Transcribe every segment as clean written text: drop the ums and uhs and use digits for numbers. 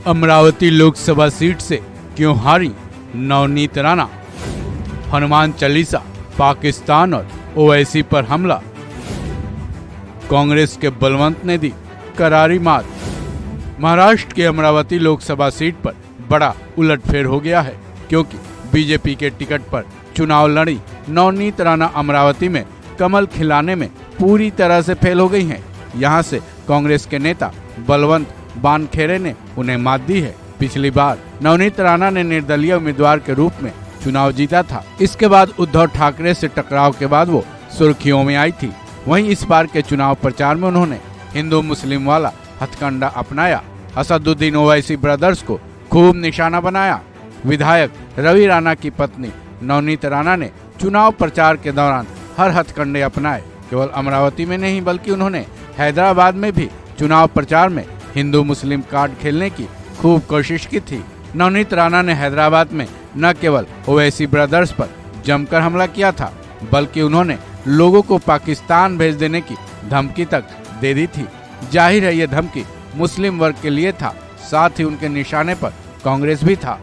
Amravati Lok Sabha seat से क्यों हारी नवनीत राणा? हनुमान चालीसा, पाकिस्तान और ओवैसी पर हमला। कांग्रेस के बलवंत ने दी करारी मात। महाराष्ट्र के अमरावती लोकसभा सीट पर बड़ा उलटफेर हो गया है, क्योंकि बीजेपी के टिकट पर चुनाव लड़ी नवनीत राणा अमरावती में कमल खिलाने में पूरी तरह से फेल हो गई हैं। यहां से कांग्रेस के नेता बलवंत बानखेड़े ने उन्हें मात दी है। पिछली बार नवनीत राणा ने निर्दलीय उम्मीदवार के रूप में चुनाव जीता था। इसके बाद उद्धव ठाकरे से टकराव के बाद वो सुर्खियों में आई थी। वहीं इस बार के चुनाव प्रचार में उन्होंने हिंदू मुस्लिम वाला हथकंडा अपनाया। असदुद्दीन ओवैसी ब्रदर्स को खूब निशाना बनाया। विधायक रवि राणा की पत्नी नवनीत राणा ने चुनाव प्रचार के दौरान हर हथकंडे अपनाए। केवल अमरावती में नहीं, बल्कि उन्होंने हैदराबाद में भी चुनाव प्रचार में हिंदू मुस्लिम कार्ड खेलने की खूब कोशिश की थी। नवनीत राणा ने हैदराबाद में न केवल ओवैसी ब्रदर्स पर जमकर हमला किया था, बल्कि उन्होंने लोगों को पाकिस्तान भेज देने की धमकी तक दे दी थी। जाहिर है ये धमकी मुस्लिम वर्ग के लिए था, साथ ही उनके निशाने पर कांग्रेस भी था।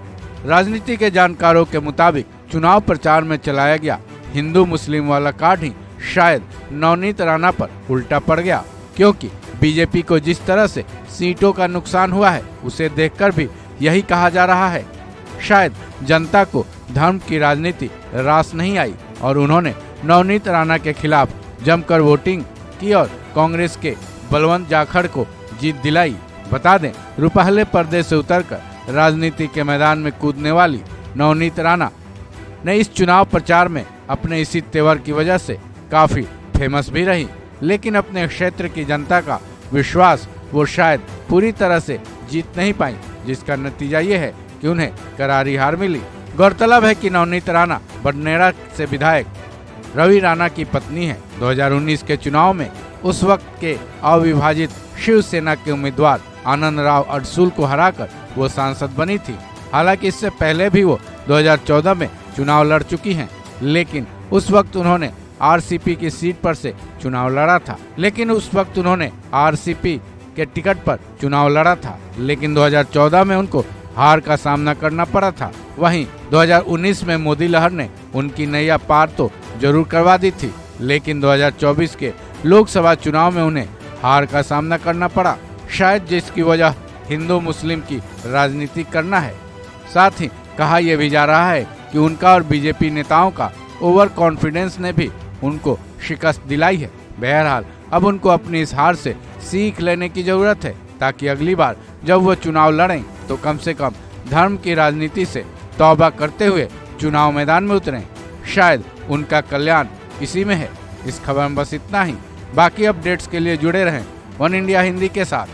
राजनीति के जानकारों के मुताबिक चुनाव प्रचार में चलाया गया हिंदू मुस्लिम वाला कार्ड ही शायद नवनीत राणा पर उल्टा पड़ गया, क्योंकि बीजेपी को जिस तरह से सीटों का नुकसान हुआ है, उसे देखकर भी यही कहा जा रहा है। शायद जनता को धर्म की राजनीति रास नहीं आई और उन्होंने नवनीत राणा के खिलाफ जमकर वोटिंग की और कांग्रेस के बलवंत जाखड़ को जीत दिलाई। बता दें, रुपहले पर्दे से उतरकर राजनीति के मैदान में कूदने वाली नवनीत राणा ने इस चुनाव प्रचार में अपने इसी तेवर की वजह से काफी फेमस भी रही, लेकिन अपने क्षेत्र की जनता का विश्वास वो शायद पूरी तरह से जीत नहीं पाई, जिसका नतीजा ये है कि उन्हें करारी हार मिली। गौरतलब है कि नवनीत राणा बडनेरा से विधायक रवि राणा की पत्नी है। 2019 के चुनाव में उस वक्त के अविभाजित शिवसेना के उम्मीदवार आनंद राव अडसूल को हराकर वो सांसद बनी थी। हालांकि इससे पहले भी वो 2014 में चुनाव लड़ चुकी हैं, लेकिन उस वक्त उन्होंने आरसीपी की सीट पर से चुनाव लड़ा था। के टिकट पर चुनाव लड़ा था, लेकिन 2014 में उनको हार का सामना करना पड़ा था। वहीं 2019 में मोदी लहर ने उनकी नैया पार तो जरूर करवा दी थी, लेकिन 2024 के लोकसभा चुनाव में उन्हें हार का सामना करना पड़ा, शायद जिसकी वजह हिंदू मुस्लिम की राजनीति करना है। साथ ही कहा यह भी जा रहा है कि उनका और बीजेपी नेताओं का ओवर कॉन्फिडेंस ने भी उनको शिकस्त दिलाई है। बहरहाल अब उनको अपनी इस हार से सीख लेने की जरूरत है, ताकि अगली बार जब वो चुनाव लड़ें तो कम से कम धर्म की राजनीति से तौबा करते हुए चुनाव मैदान में उतरें। शायद उनका कल्याण इसी में है। इस खबर में बस इतना ही। बाकी अपडेट्स के लिए जुड़े रहें वन इंडिया हिंदी के साथ।